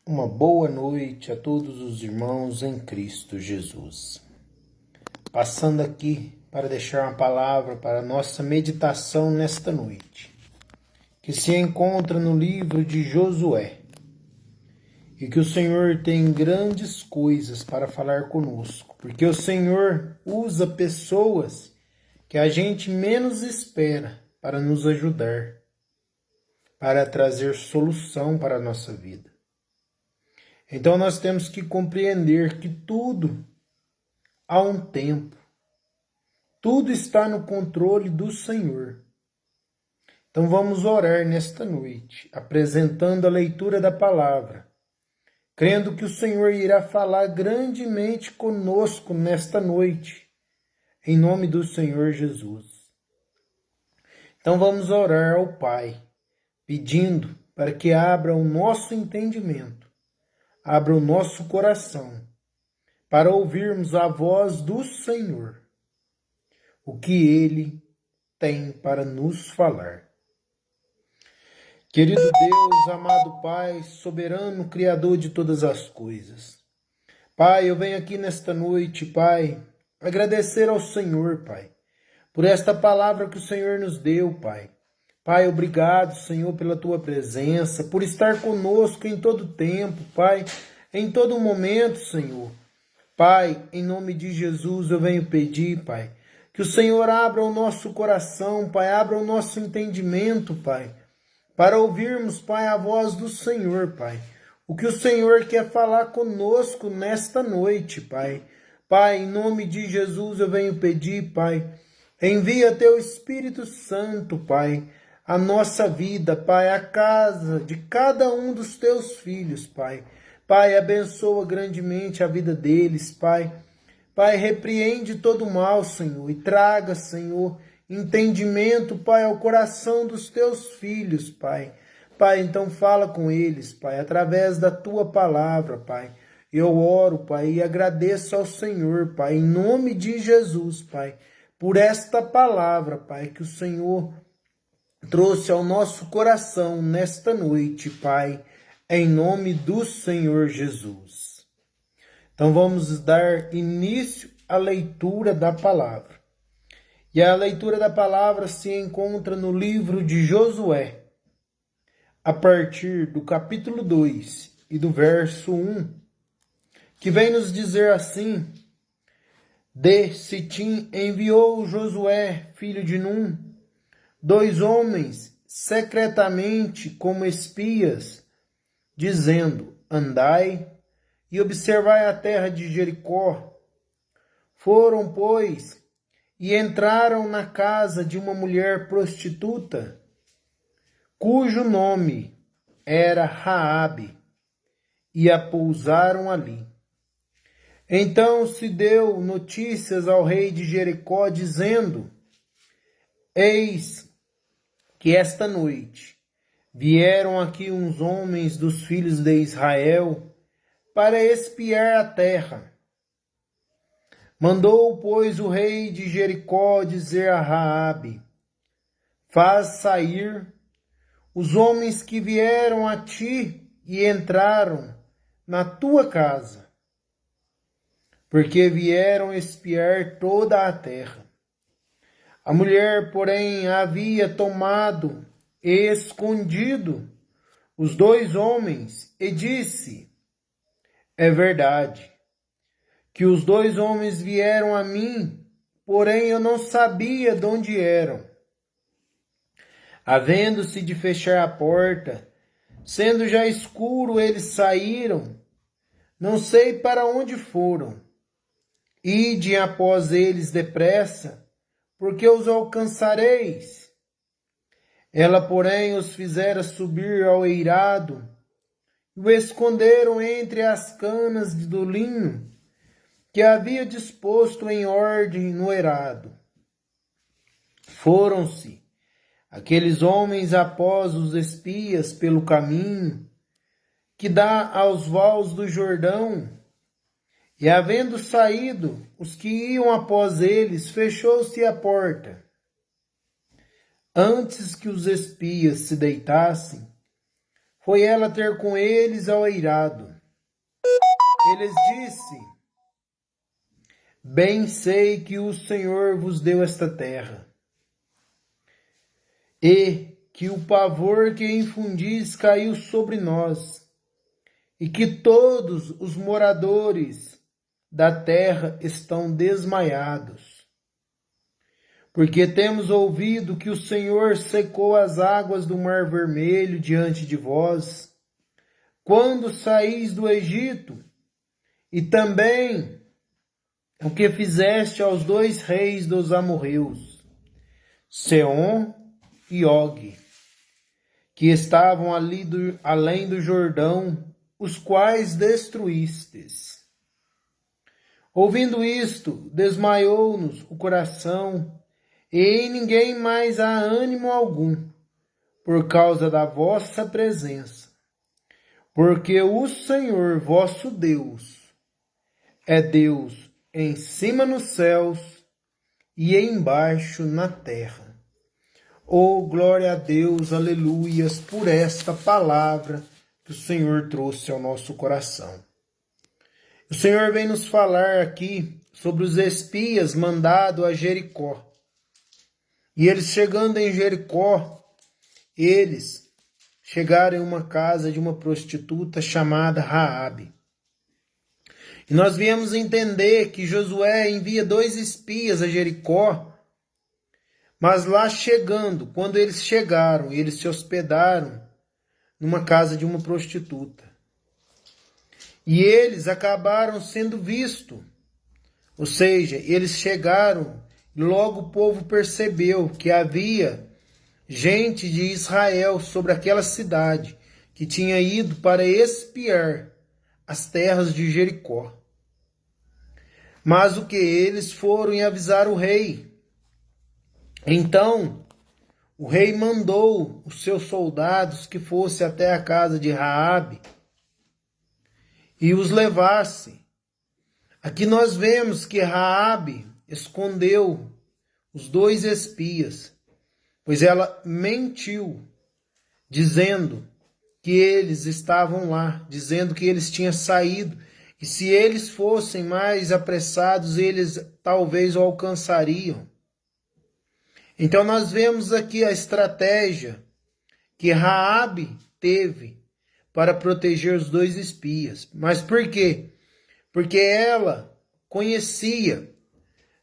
Uma boa noite a todos os irmãos em Cristo Jesus. Passando aqui para deixar uma palavra para a nossa meditação nesta noite, que se encontra no livro de Josué, e que o Senhor tem grandes coisas para falar conosco, porque o Senhor usa pessoas que a gente menos espera para nos ajudar, para trazer solução para a nossa vida. Então nós temos que compreender que tudo há um tempo. Tudo está no controle do Senhor. Então vamos orar nesta noite, apresentando a leitura da palavra, crendo que o Senhor irá falar grandemente conosco nesta noite, em nome do Senhor Jesus. Então vamos orar ao Pai, pedindo para que abra o nosso entendimento, abra o nosso coração, para ouvirmos a voz do Senhor, o que Ele tem para nos falar. Querido Deus, amado Pai, soberano, Criador de todas as coisas. Pai, eu venho aqui nesta noite, Pai, agradecer ao Senhor, Pai, por esta palavra que o Senhor nos deu, Pai. Pai, obrigado, Senhor, pela Tua presença, por estar conosco em todo tempo, Pai, em todo momento, Senhor. Pai, em nome de Jesus eu venho pedir, Pai, que o Senhor abra o nosso coração, Pai, abra o nosso entendimento, Pai, para ouvirmos, Pai, a voz do Senhor, Pai. O que o Senhor quer falar conosco nesta noite, Pai. Pai, em nome de Jesus eu venho pedir, Pai, envia Teu Espírito Santo, Pai, a nossa vida, Pai, a casa de cada um dos Teus filhos, Pai. Pai, abençoa grandemente a vida deles, Pai. Pai, repreende todo o mal, Senhor, e traga, Senhor, entendimento, Pai, ao coração dos Teus filhos, Pai. Pai, então fala com eles, Pai, através da Tua palavra, Pai. Eu oro, Pai, e agradeço ao Senhor, Pai, em nome de Jesus, Pai, por esta palavra, Pai, que o Senhor trouxe ao nosso coração nesta noite, Pai, em nome do Senhor Jesus. Então vamos dar início à leitura da palavra. E a leitura da palavra se encontra no livro de Josué, a partir do capítulo 2 e do verso 1, que vem nos dizer assim: De Sitim enviou Josué, filho de Num, 2 homens secretamente como espias, dizendo: Andai e observai a terra de Jericó. Foram, pois, e entraram na casa de uma mulher prostituta, cujo nome era Raabe, e a pousaram ali. Então se deu notícias ao rei de Jericó, dizendo: Eis que esta noite vieram aqui uns homens dos filhos de Israel para espiar a terra. Mandou, pois, o rei de Jericó dizer a Raabe: Faz sair os homens que vieram a ti e entraram na tua casa, porque vieram espiar toda a terra. A mulher, porém, havia tomado e escondido os 2 homens e disse: É verdade que os 2 homens vieram a mim, porém eu não sabia de onde eram. Havendo-se de fechar a porta, sendo já escuro, eles saíram, não sei para onde foram. Ide após eles depressa, porque os alcançareis. Ela, porém, os fizera subir ao eirado, e o esconderam entre as canas do linho, que havia disposto em ordem no eirado. Foram-se aqueles homens após os espias pelo caminho que dá aos vales do Jordão, e havendo saído os que iam após eles, fechou-se a porta. Antes que os espias se deitassem, foi ela ter com eles ao eirado. Eles disse: bem sei que o Senhor vos deu esta terra, e que o pavor que infundis caiu sobre nós, e que todos os moradores da terra estão desmaiados. Porque temos ouvido que o Senhor secou as águas do Mar Vermelho diante de vós, quando saís do Egito, e também o que fizeste aos dois reis dos amorreus, Seom e Og, que estavam além do Jordão, os quais destruístes. Ouvindo isto, desmaiou-nos o coração, e em ninguém mais há ânimo algum, por causa da vossa presença. Porque o Senhor vosso Deus é Deus em cima nos céus e embaixo na terra. Oh, glória a Deus, aleluias, por esta palavra que o Senhor trouxe ao nosso coração. O Senhor vem nos falar aqui sobre os espias mandados a Jericó. E eles chegando em Jericó, eles chegaram em uma casa de uma prostituta chamada Raabe. E nós viemos entender que Josué envia 2 espias a Jericó, mas lá chegando, quando eles chegaram, eles se hospedaram numa casa de uma prostituta. E eles acabaram sendo vistos, ou seja, eles chegaram e logo o povo percebeu que havia gente de Israel sobre aquela cidade que tinha ido para espiar as terras de Jericó. Mas o que? Eles foram e avisaram o rei. Então, o rei mandou os seus soldados que fossem até a casa de Raabe e os levasse. Aqui nós vemos que Raabe escondeu os 2 espias, pois ela mentiu, dizendo que eles estavam lá, dizendo que eles tinham saído, e se eles fossem mais apressados, eles talvez o alcançariam. Então nós vemos aqui a estratégia que Raabe teve para proteger os 2 espias. Mas por quê? Porque ela conhecia,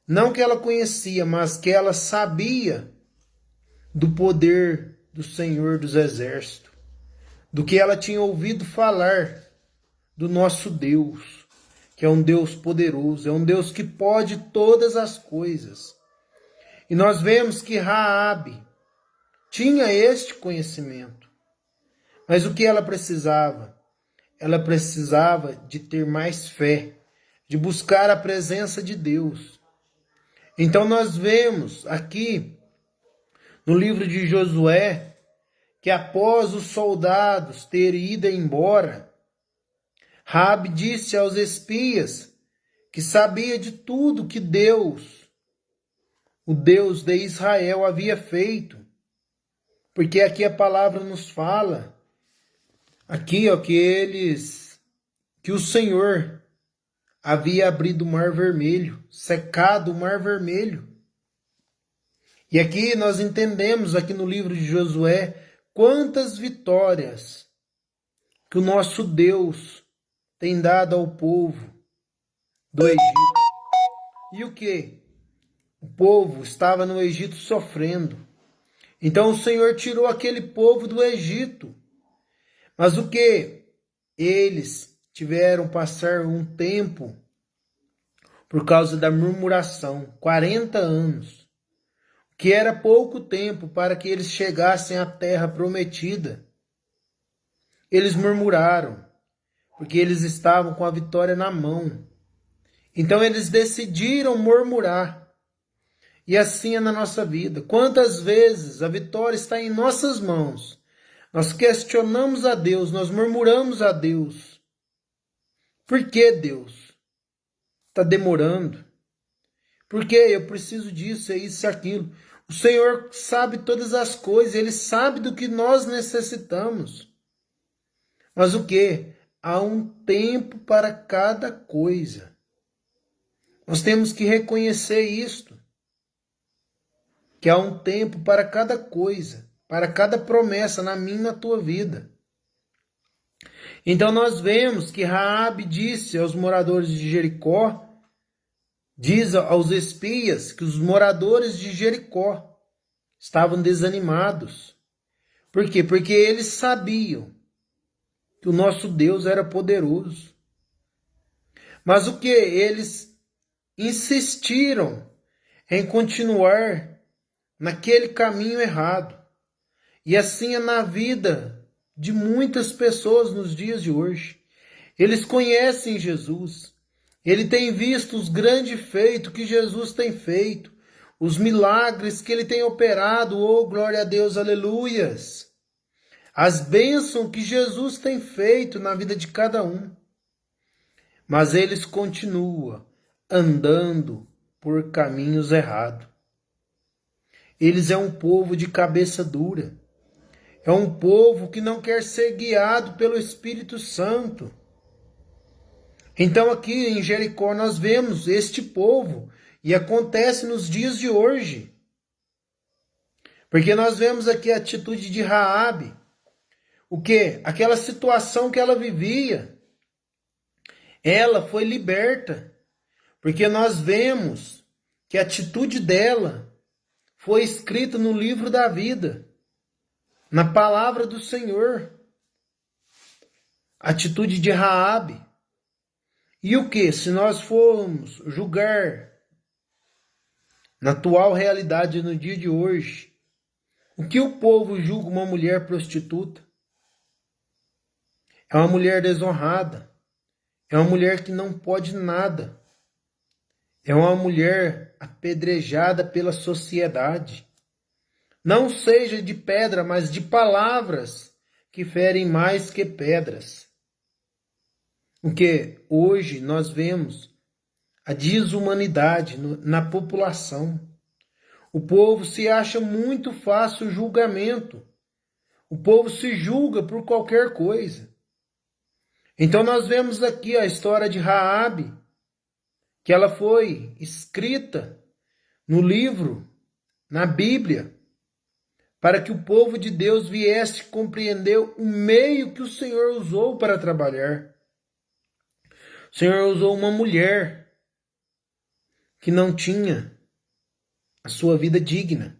não que ela conhecia, mas que ela sabia do poder do Senhor dos Exércitos, do que ela tinha ouvido falar do nosso Deus, que é um Deus poderoso, é um Deus que pode todas as coisas. E nós vemos que Raabe tinha este conhecimento. Mas o que ela precisava? Ela precisava de ter mais fé, de buscar a presença de Deus. Então nós vemos aqui no livro de Josué que após os soldados terem ido embora, Raabe disse aos espias que sabia de tudo que Deus, o Deus de Israel, havia feito. Porque aqui a palavra nos fala, aqui ó, que o Senhor havia abrido o Mar Vermelho, secado o Mar Vermelho. E aqui nós entendemos, aqui no livro de Josué, quantas vitórias que o nosso Deus tem dado ao povo do Egito. E o que? O povo estava no Egito sofrendo. Então o Senhor tirou aquele povo do Egito. Mas o que? Eles tiveram passar um tempo por causa da murmuração, 40 anos, que era pouco tempo para que eles chegassem à terra prometida. Eles murmuraram, porque eles estavam com a vitória na mão. Então eles decidiram murmurar. E assim é na nossa vida. Quantas vezes a vitória está em nossas mãos, nós questionamos a Deus, nós murmuramos a Deus. Por que, Deus? Está demorando? Por que eu preciso disso, é isso e aquilo? O Senhor sabe todas as coisas, Ele sabe do que nós necessitamos. Mas o quê? Há um tempo para cada coisa. Nós temos que reconhecer isto, que há um tempo para cada coisa, para cada promessa na minha e na tua vida. Então nós vemos que Raabe disse aos moradores de Jericó, diz aos espias que os moradores de Jericó estavam desanimados. Por quê? Porque eles sabiam que o nosso Deus era poderoso. Mas o que? Eles insistiram em continuar naquele caminho errado. E assim é na vida de muitas pessoas nos dias de hoje. Eles conhecem Jesus. Ele tem visto os grandes feitos que Jesus tem feito, os milagres que ele tem operado. Oh, glória a Deus, aleluias! As bênçãos que Jesus tem feito na vida de cada um. Mas eles continuam andando por caminhos errados. Eles é um povo de cabeça dura. É um povo que não quer ser guiado pelo Espírito Santo. Então aqui em Jericó nós vemos este povo e acontece nos dias de hoje. Porque nós vemos aqui a atitude de Raabe. O quê? Aquela situação que ela vivia. Ela foi liberta. Porque nós vemos que a atitude dela foi escrita no livro da vida, na palavra do Senhor. A atitude de Raabe. E o que? Se nós formos julgar na atual realidade no dia de hoje, o que o povo julga uma mulher prostituta? É uma mulher desonrada. É uma mulher que não pode nada. É uma mulher apedrejada pela sociedade. Não seja de pedra, mas de palavras que ferem mais que pedras. O que hoje nós vemos a desumanidade na população. O povo se acha muito fácil o julgamento. O povo se julga por qualquer coisa. Então nós vemos aqui a história de Raabe, que ela foi escrita no livro, na Bíblia, para que o povo de Deus viesse compreender o meio que o Senhor usou para trabalhar. O Senhor usou uma mulher que não tinha a sua vida digna.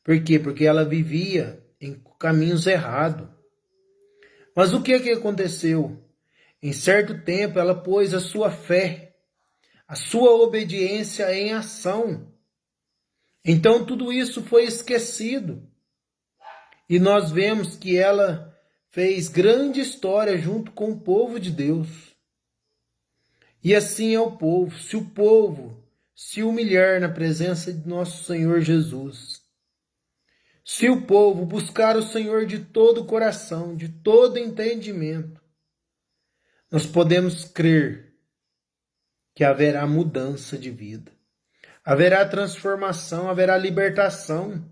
Por quê? Porque ela vivia em caminhos errados. Mas o que aconteceu? Em certo tempo ela pôs a sua fé, a sua obediência em ação. Então tudo isso foi esquecido. E nós vemos que ela fez grande história junto com o povo de Deus. E assim é o povo. Se o povo se humilhar na presença de nosso Senhor Jesus, se o povo buscar o Senhor de todo o coração, de todo entendimento, nós podemos crer que haverá mudança de vida. Haverá transformação, haverá libertação.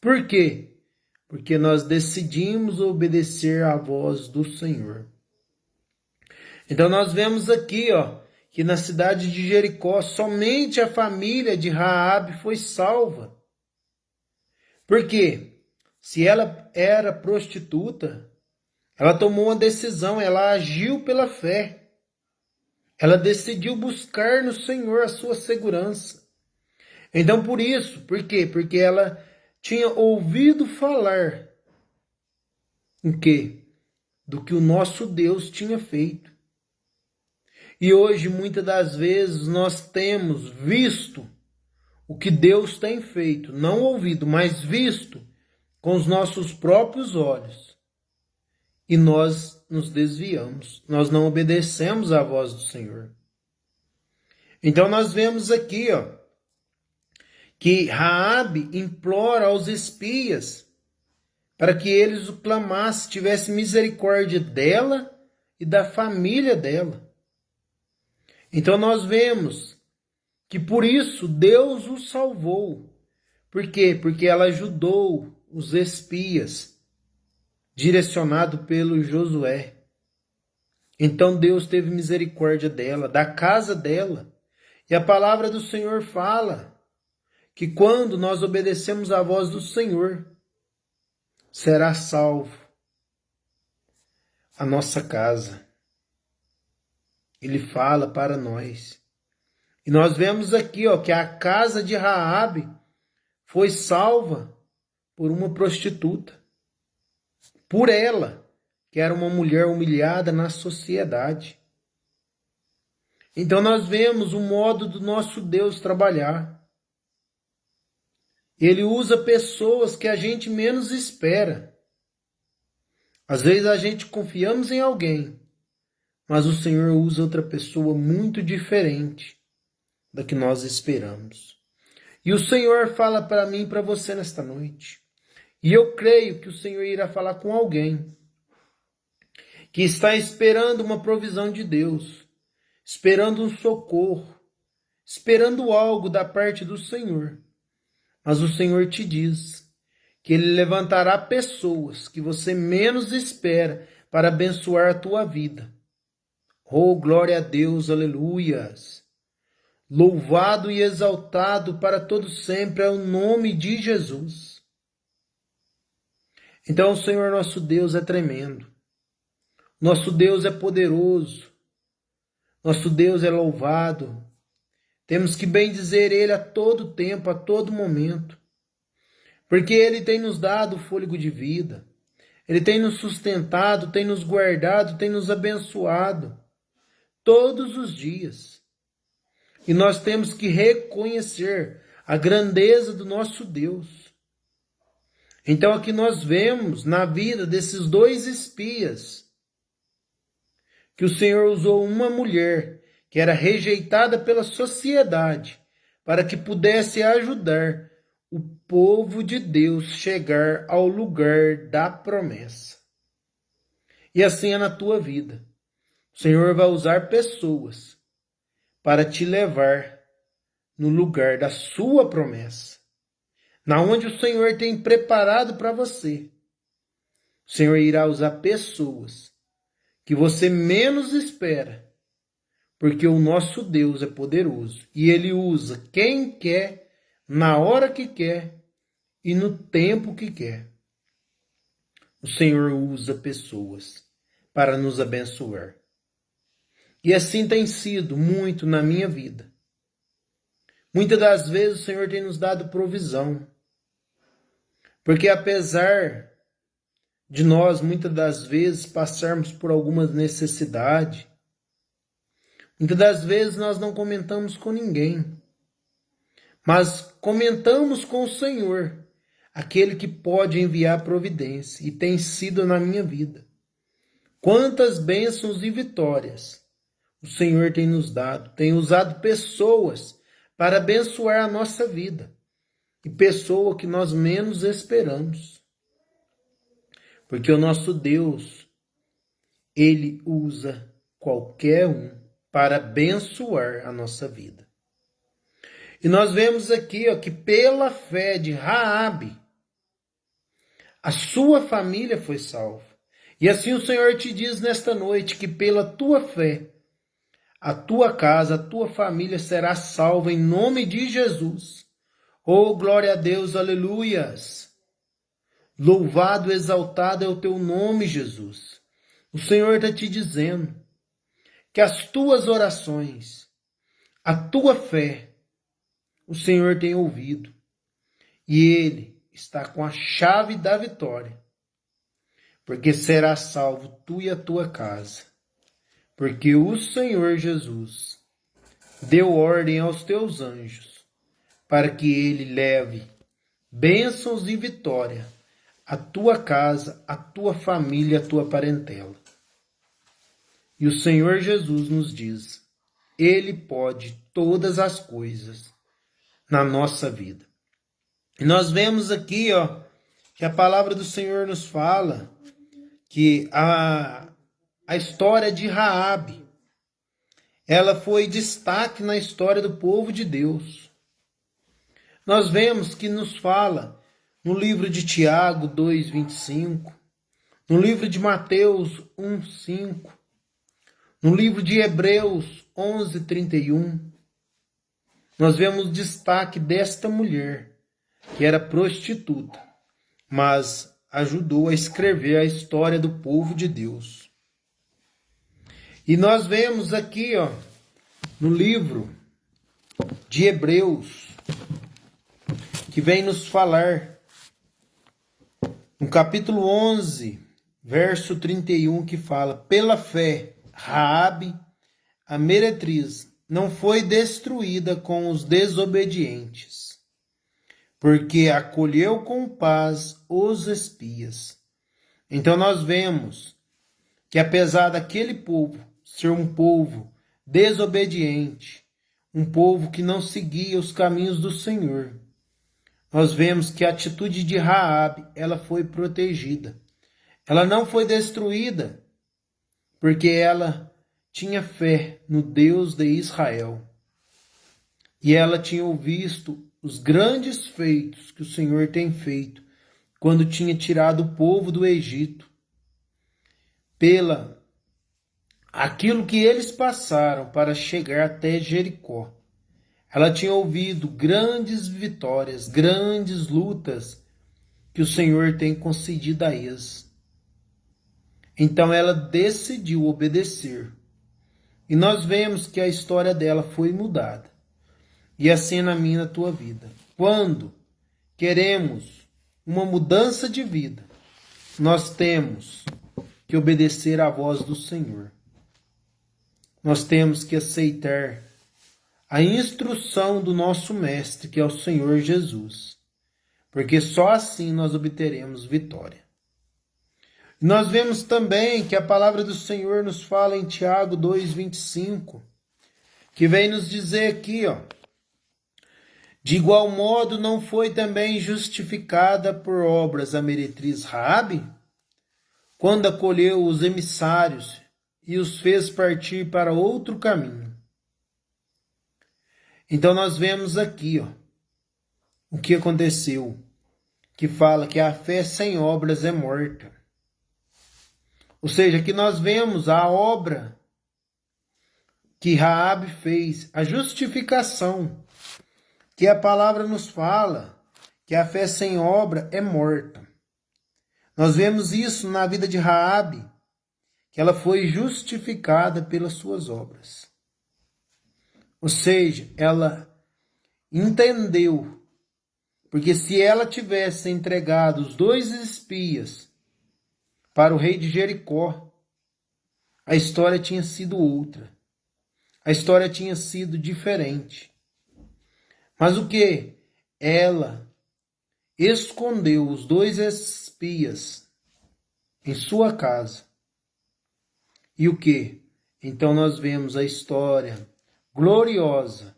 Por quê? Porque nós decidimos obedecer à voz do Senhor. Então nós vemos aqui, que na cidade de Jericó, somente a família de Raabe foi salva. Por quê? Se ela era prostituta, ela tomou uma decisão, ela agiu pela fé. Ela decidiu buscar no Senhor a sua segurança. Então por isso, por quê? Porque ela tinha ouvido falar o quê? Do que o nosso Deus tinha feito. E hoje, muitas das vezes, nós temos visto o que Deus tem feito, não ouvido, mas visto com os nossos próprios olhos. E nós nos desviamos, nós não obedecemos à voz do Senhor. Então nós vemos aqui, que Raabe implora aos espias para que eles o clamassem, tivessem misericórdia dela e da família dela. Então nós vemos que por isso Deus o salvou. Por quê? Porque ela ajudou os espias direcionado pelo Josué. Então Deus teve misericórdia dela, da casa dela. E a palavra do Senhor fala que quando nós obedecemos à voz do Senhor, será salvo a nossa casa. Ele fala para nós. E nós vemos aqui, que a casa de Raabe foi salva por uma prostituta. Por ela, que era uma mulher humilhada na sociedade. Então nós vemos o modo do nosso Deus trabalhar. Ele usa pessoas que a gente menos espera. Às vezes a gente confiamos em alguém, mas o Senhor usa outra pessoa muito diferente da que nós esperamos. E o Senhor fala para mim e para você nesta noite. E eu creio que o Senhor irá falar com alguém que está esperando uma provisão de Deus, esperando um socorro, esperando algo da parte do Senhor. Mas o Senhor te diz que Ele levantará pessoas que você menos espera para abençoar a tua vida. Oh, glória a Deus, aleluias! Louvado e exaltado para todo sempre é o nome de Jesus. Então o Senhor nosso Deus é tremendo. Nosso Deus é poderoso. Nosso Deus é louvado. Temos que bendizer Ele a todo tempo, a todo momento. Porque Ele tem nos dado fôlego de vida. Ele tem nos sustentado, tem nos guardado, tem nos abençoado. Todos os dias. E nós temos que reconhecer a grandeza do nosso Deus. Então aqui nós vemos na vida desses dois espias que o Senhor usou uma mulher que era rejeitada pela sociedade para que pudesse ajudar o povo de Deus chegar ao lugar da promessa. E assim é na tua vida. O Senhor vai usar pessoas para te levar no lugar da sua promessa, na onde o Senhor tem preparado para você. O Senhor irá usar pessoas que você menos espera, porque o nosso Deus é poderoso e Ele usa quem quer, na hora que quer e no tempo que quer. O Senhor usa pessoas para nos abençoar. E assim tem sido muito na minha vida. Muitas das vezes o Senhor tem nos dado provisão. Porque apesar de nós, muitas das vezes, passarmos por alguma necessidade, muitas das vezes nós não comentamos com ninguém. Mas comentamos com o Senhor, aquele que pode enviar providência. E tem sido na minha vida. Quantas bênçãos e vitórias o Senhor tem nos dado, tem usado pessoas para abençoar a nossa vida. E pessoa que nós menos esperamos. Porque o nosso Deus, Ele usa qualquer um para abençoar a nossa vida. E nós vemos aqui que pela fé de Raabe, a sua família foi salva. E assim o Senhor te diz nesta noite que pela tua fé, a tua casa, a tua família será salva em nome de Jesus. Oh, glória a Deus, aleluias. Louvado, exaltado é o teu nome, Jesus. O Senhor está te dizendo que as tuas orações, a tua fé, o Senhor tem ouvido. E Ele está com a chave da vitória. Porque será salvo tu e a tua casa. Porque o Senhor Jesus deu ordem aos teus anjos para que Ele leve bênçãos e vitória à tua casa, à tua família, à tua parentela. E o Senhor Jesus nos diz, Ele pode todas as coisas na nossa vida. E nós vemos aqui, que a palavra do Senhor nos fala que a história de Raabe, ela foi destaque na história do povo de Deus. Nós vemos que nos fala no livro de Tiago 2:25, no livro de Mateus 1:5, no livro de Hebreus 11:31, nós vemos destaque desta mulher, que era prostituta, mas ajudou a escrever a história do povo de Deus. E nós vemos aqui, no livro de Hebreus, que vem nos falar, no capítulo 11, verso 31, que fala: pela fé, Raabe, a meretriz, não foi destruída com os desobedientes, porque acolheu com paz os espias. Então nós vemos que apesar daquele povo ser um povo desobediente, um povo que não seguia os caminhos do Senhor, nós vemos que a atitude de Raabe, ela foi protegida. Ela não foi destruída, porque ela tinha fé no Deus de Israel. E ela tinha visto os grandes feitos que o Senhor tem feito quando tinha tirado o povo do Egito, pela aquilo que eles passaram para chegar até Jericó. Ela tinha ouvido grandes vitórias, grandes lutas que o Senhor tem concedido a eles. Então ela decidiu obedecer. E nós vemos que a história dela foi mudada. E assim na minha e na tua vida. Quando queremos uma mudança de vida, nós temos que obedecer à voz do Senhor. Nós temos que aceitar a instrução do nosso Mestre, que é o Senhor Jesus. Porque só assim nós obteremos vitória. Nós vemos também que a palavra do Senhor nos fala em Tiago 2:25, que vem nos dizer aqui, de igual modo não foi também justificada por obras a meretriz Raabe, quando acolheu os emissários e os fez partir para outro caminho. Então nós vemos aqui, o que aconteceu, que fala que a fé sem obras é morta. Ou seja, que nós vemos a obra que Raabe fez, a justificação, que a palavra nos fala, que a fé sem obra é morta. Nós vemos isso na vida de Raabe, que ela foi justificada pelas suas obras. Ou seja, ela entendeu, porque se ela tivesse entregado os 2 espias para o rei de Jericó, a história tinha sido outra. A história tinha sido diferente. Mas o que? Ela escondeu os 2 espias em sua casa. E o que? Então nós vemos a história gloriosa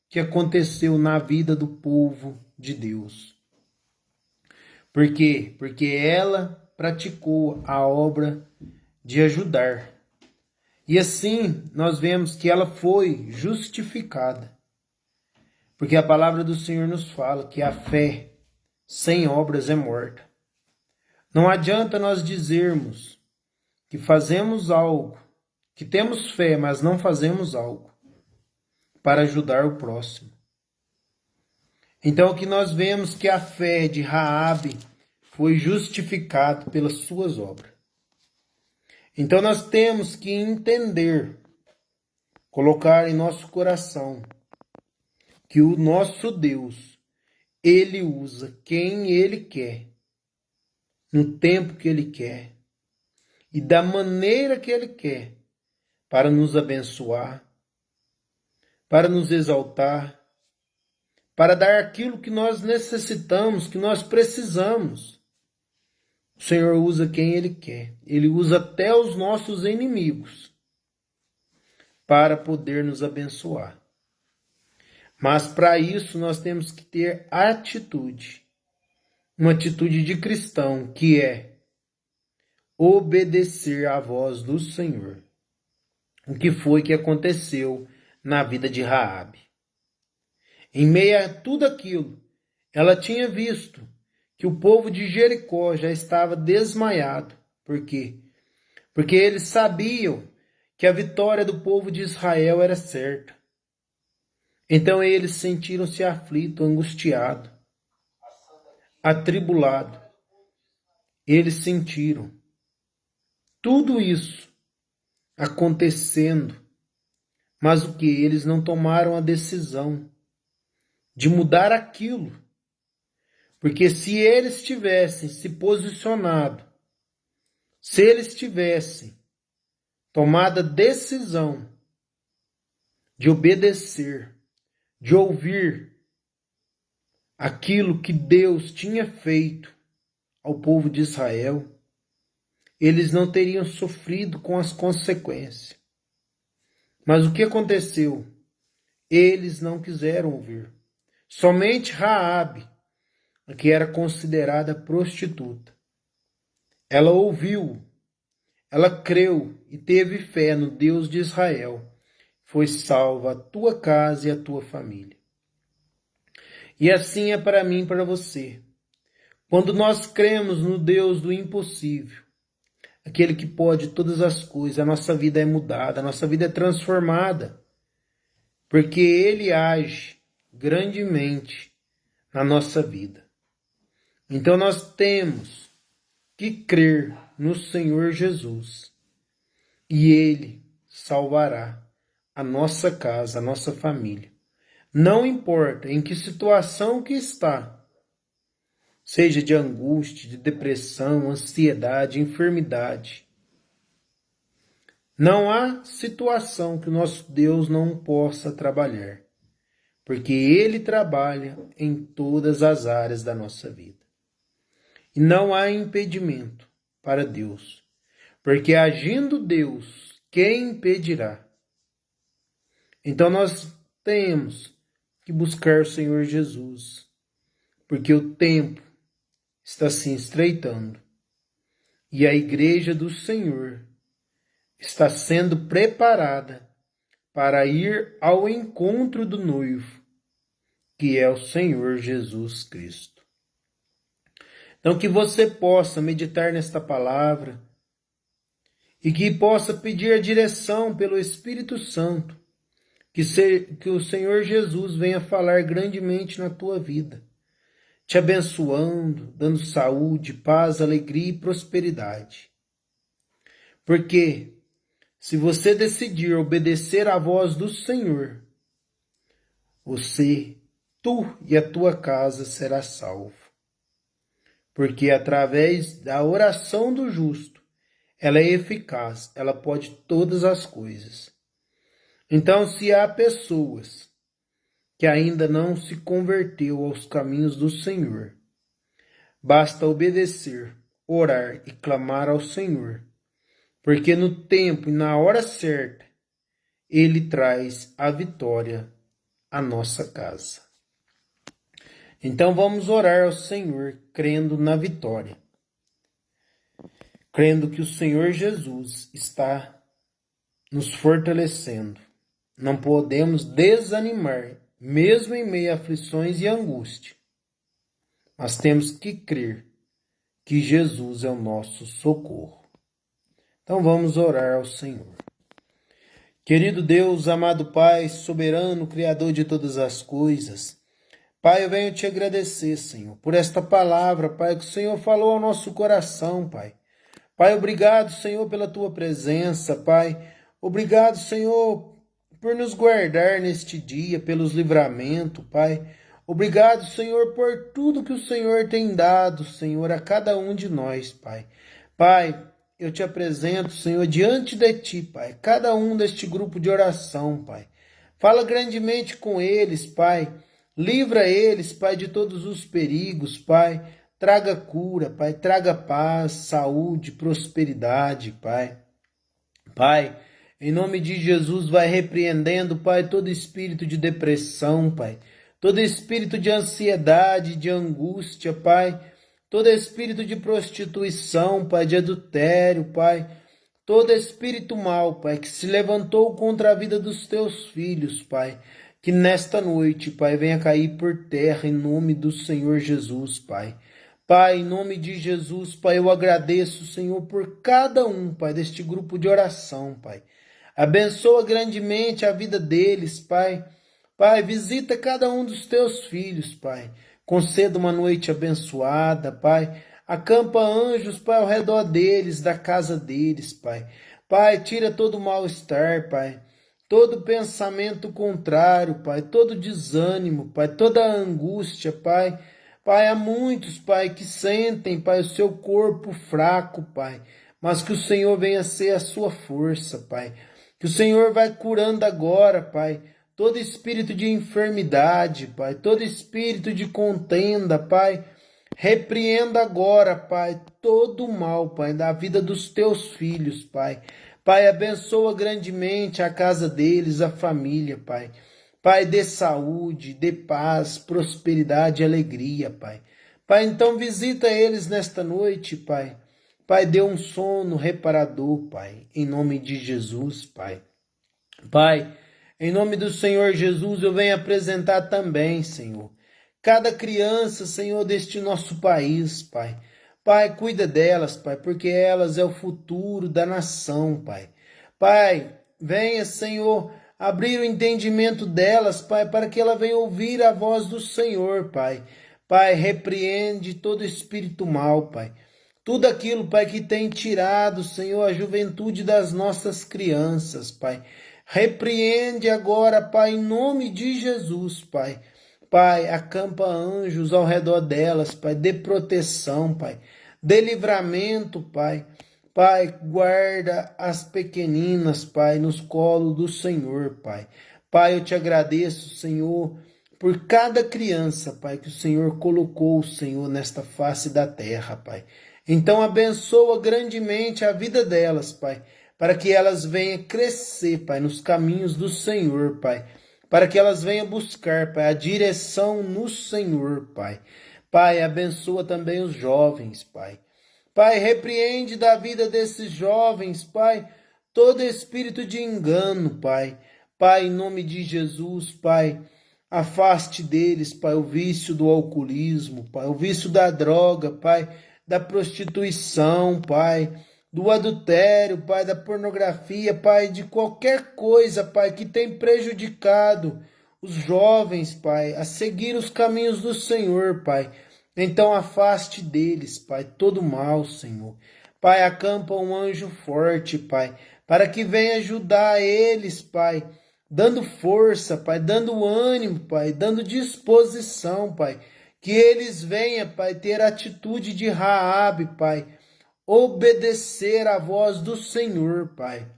que aconteceu na vida do povo de Deus. Por quê? Porque ela praticou a obra de ajudar. E assim nós vemos que ela foi justificada. Porque a palavra do Senhor nos fala que a fé sem obras é morta. Não adianta nós dizermos que fazemos algo, que temos fé, mas não fazemos algo para ajudar o próximo. Então aqui nós vemos que a fé de Raabe foi justificada pelas suas obras. Então nós temos que entender, colocar em nosso coração, que o nosso Deus, Ele usa quem Ele quer, no tempo que Ele quer, e da maneira que Ele quer, para nos abençoar, para nos exaltar, para dar aquilo que nós necessitamos, que nós precisamos. O Senhor usa quem Ele quer. Ele usa até os nossos inimigos para poder nos abençoar. Mas para isso nós temos que ter atitude. Uma atitude de cristão, que é obedecer à voz do Senhor. O que foi que aconteceu na vida de Raabe? Em meio a tudo aquilo, ela tinha visto que o povo de Jericó já estava desmaiado, Por quê? Porque eles sabiam que a vitória do povo de Israel era certa. Então eles sentiram-se aflitos, angustiados, atribulados. Eles sentiram tudo isso acontecendo, mas o que? Eles não tomaram a decisão de mudar aquilo. Porque se eles tivessem se posicionado, se eles tivessem tomado a decisão de obedecer, de ouvir aquilo que Deus tinha feito ao povo de Israel, eles não teriam sofrido com as consequências. Mas o que aconteceu? Eles não quiseram ouvir. Somente Raabe, que era considerada prostituta, ela ouviu, ela creu e teve fé no Deus de Israel. Foi salva a tua casa e a tua família. E assim é para mim e para você. Quando nós cremos no Deus do impossível, aquele que pode todas as coisas, a nossa vida é mudada, a nossa vida é transformada. Porque Ele age grandemente na nossa vida. Então nós temos que crer no Senhor Jesus. E Ele salvará a nossa casa, a nossa família. Não importa em que situação que está, seja de angústia, de depressão, ansiedade, enfermidade. Não há situação que o nosso Deus não possa trabalhar, porque Ele trabalha em todas as áreas da nossa vida. E não há impedimento para Deus, porque agindo Deus, quem impedirá? Então nós temos que buscar o Senhor Jesus, porque o tempo está se estreitando e a igreja do Senhor está sendo preparada para ir ao encontro do noivo, que é o Senhor Jesus Cristo. Então que você possa meditar nesta palavra e que possa pedir a direção pelo Espírito Santo, que o Senhor Jesus venha falar grandemente na tua vida, te abençoando, dando saúde, paz, alegria e prosperidade. Porque se você decidir obedecer à voz do Senhor, tu e a tua casa será salvo. Porque através da oração do justo, ela é eficaz, ela pode todas as coisas. Então, se há pessoas que ainda não se converteu aos caminhos do Senhor, basta obedecer, orar e clamar ao Senhor, porque no tempo e na hora certa, Ele traz a vitória à nossa casa. Então vamos orar ao Senhor, crendo na vitória, crendo que o Senhor Jesus está nos fortalecendo. Não podemos desanimar, mesmo em meio a aflições e angústia. Mas temos que crer que Jesus é o nosso socorro. Então vamos orar ao Senhor. Querido Deus, amado Pai, soberano, Criador de todas as coisas, Pai, eu venho te agradecer, Senhor, por esta palavra, Pai, que o Senhor falou ao nosso coração, Pai. Pai, obrigado, Senhor, pela tua presença, Pai. Obrigado, Senhor, por nos guardar neste dia, pelos livramentos, Pai. Obrigado, Senhor, por tudo que o Senhor tem dado, Senhor, a cada um de nós, Pai. Pai, eu te apresento, Senhor, diante de Ti, Pai, cada um deste grupo de oração, Pai. Fala grandemente com eles, Pai. Livra eles, Pai, de todos os perigos, Pai. Traga cura, Pai. Traga paz, saúde, prosperidade, Pai. Pai, em nome de Jesus, vai repreendendo, Pai, todo espírito de depressão, Pai. Todo espírito de ansiedade, de angústia, Pai. Todo espírito de prostituição, Pai, de adultério, Pai. Todo espírito mau, Pai, que se levantou contra a vida dos teus filhos, Pai. Que nesta noite, Pai, venha cair por terra em nome do Senhor Jesus, Pai. Pai, em nome de Jesus, Pai, eu agradeço, Senhor, por cada um, Pai, deste grupo de oração, Pai. Abençoa grandemente a vida deles, Pai. Pai, visita cada um dos teus filhos, Pai. Conceda uma noite abençoada, Pai. Acampa anjos, Pai, ao redor deles, da casa deles, Pai. Pai, tira todo o mal-estar, Pai. Todo pensamento contrário, Pai. Todo desânimo, Pai. Toda angústia, Pai. Pai, há muitos, Pai, que sentem, Pai, o seu corpo fraco, Pai. Mas que o Senhor venha ser a sua força, Pai. Que o Senhor vai curando agora, Pai, todo espírito de enfermidade, Pai, todo espírito de contenda, Pai. Repreenda agora, Pai, todo o mal, Pai, da vida dos teus filhos, Pai. Pai, abençoa grandemente a casa deles, a família, Pai. Pai, dê saúde, dê paz, prosperidade e alegria, Pai. Pai, então visita eles nesta noite, Pai. Pai, dê um sono reparador, Pai, em nome de Jesus, Pai. Pai, em nome do Senhor Jesus, eu venho apresentar também, Senhor, cada criança, Senhor, deste nosso país, Pai. Pai, cuida delas, Pai, porque elas é o futuro da nação, Pai. Pai, venha, Senhor, abrir o entendimento delas, Pai, para que ela venha ouvir a voz do Senhor, Pai. Pai, repreende todo espírito mal, Pai. Tudo aquilo, Pai, que tem tirado, Senhor, a juventude das nossas crianças, Pai. Repreende agora, Pai, em nome de Jesus, Pai. Pai, acampa anjos ao redor delas, Pai. Dê proteção, Pai. Dê livramento, Pai. Pai, guarda as pequeninas, Pai, nos colos do Senhor, Pai. Pai, eu te agradeço, Senhor, por cada criança, Pai, que o Senhor colocou, Senhor, nesta face da terra, Pai. Então abençoa grandemente a vida delas, Pai, para que elas venham crescer, Pai, nos caminhos do Senhor, Pai, para que elas venham buscar, Pai, a direção no Senhor, Pai. Pai, abençoa também os jovens, Pai. Pai, repreende da vida desses jovens, Pai, todo espírito de engano, Pai. Pai, em nome de Jesus, Pai, afaste deles, Pai, o vício do alcoolismo, Pai, o vício da droga, Pai, da prostituição, Pai, do adultério, Pai, da pornografia, Pai, de qualquer coisa, Pai, que tem prejudicado os jovens, Pai, a seguir os caminhos do Senhor, Pai. Então afaste deles, Pai, todo mal, Senhor. Pai, acampa um anjo forte, Pai, para que venha ajudar eles, Pai, dando força, Pai, dando ânimo, Pai, dando disposição, Pai. Que eles venham, Pai, ter atitude de Raabe, Pai, obedecer à voz do Senhor, Pai.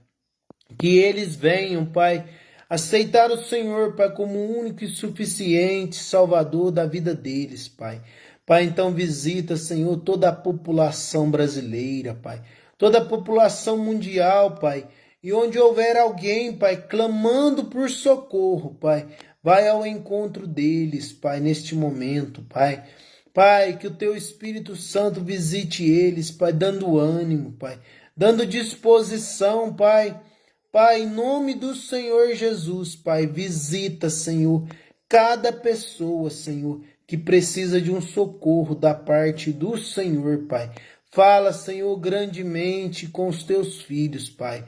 Que eles venham, Pai, aceitar o Senhor, Pai, como o único e suficiente Salvador da vida deles, Pai. Pai, então visita, Senhor, toda a população brasileira, Pai, toda a população mundial, Pai, e onde houver alguém, Pai, clamando por socorro, Pai, vai ao encontro deles, Pai, neste momento, Pai. Pai, que o Teu Espírito Santo visite eles, Pai, dando ânimo, Pai, dando disposição, Pai. Pai, em nome do Senhor Jesus, Pai, visita, Senhor, cada pessoa, Senhor, que precisa de um socorro da parte do Senhor, Pai. Fala, Senhor, grandemente com os teus filhos, Pai.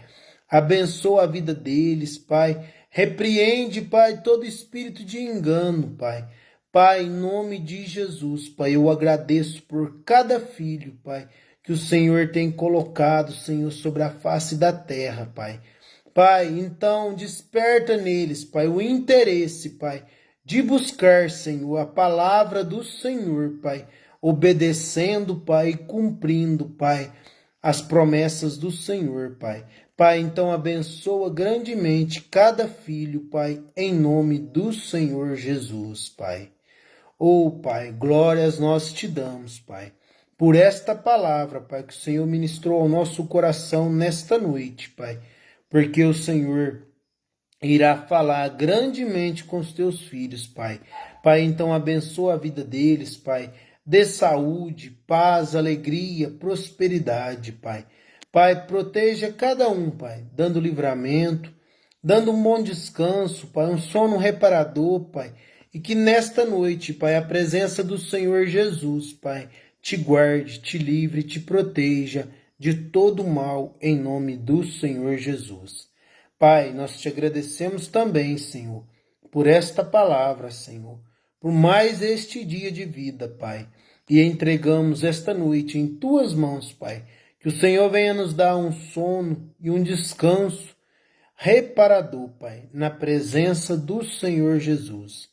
Abençoa a vida deles, Pai. Repreende, Pai, todo espírito de engano, Pai. Pai, em nome de Jesus, Pai, eu agradeço por cada filho, Pai, que o Senhor tem colocado, Senhor, sobre a face da terra, Pai. Pai, então desperta neles, Pai, o interesse, Pai, de buscar, Senhor, a palavra do Senhor, Pai, obedecendo, Pai, e cumprindo, Pai, as promessas do Senhor, Pai. Pai, então abençoa grandemente cada filho, Pai, em nome do Senhor Jesus, Pai. Oh, Pai, glórias nós te damos, Pai, por esta palavra, Pai, que o Senhor ministrou ao nosso coração nesta noite, Pai, porque o Senhor irá falar grandemente com os teus filhos, Pai. Pai, então abençoa a vida deles, Pai. Dê saúde, paz, alegria, prosperidade, Pai. Pai, proteja cada um, Pai, dando livramento, dando um bom descanso, Pai, um sono reparador, Pai. E que nesta noite, Pai, a presença do Senhor Jesus, Pai, te guarde, te livre, te proteja de todo mal, em nome do Senhor Jesus. Pai, nós te agradecemos também, Senhor, por esta palavra, Senhor, por mais este dia de vida, Pai, e entregamos esta noite em tuas mãos, Pai, que o Senhor venha nos dar um sono e um descanso reparador, Pai, na presença do Senhor Jesus.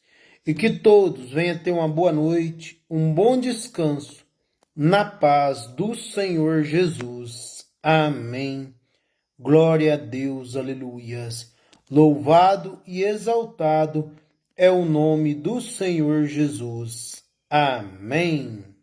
E que todos venham ter uma boa noite, um bom descanso, na paz do Senhor Jesus. Amém. Glória a Deus, aleluias. Louvado e exaltado é o nome do Senhor Jesus. Amém.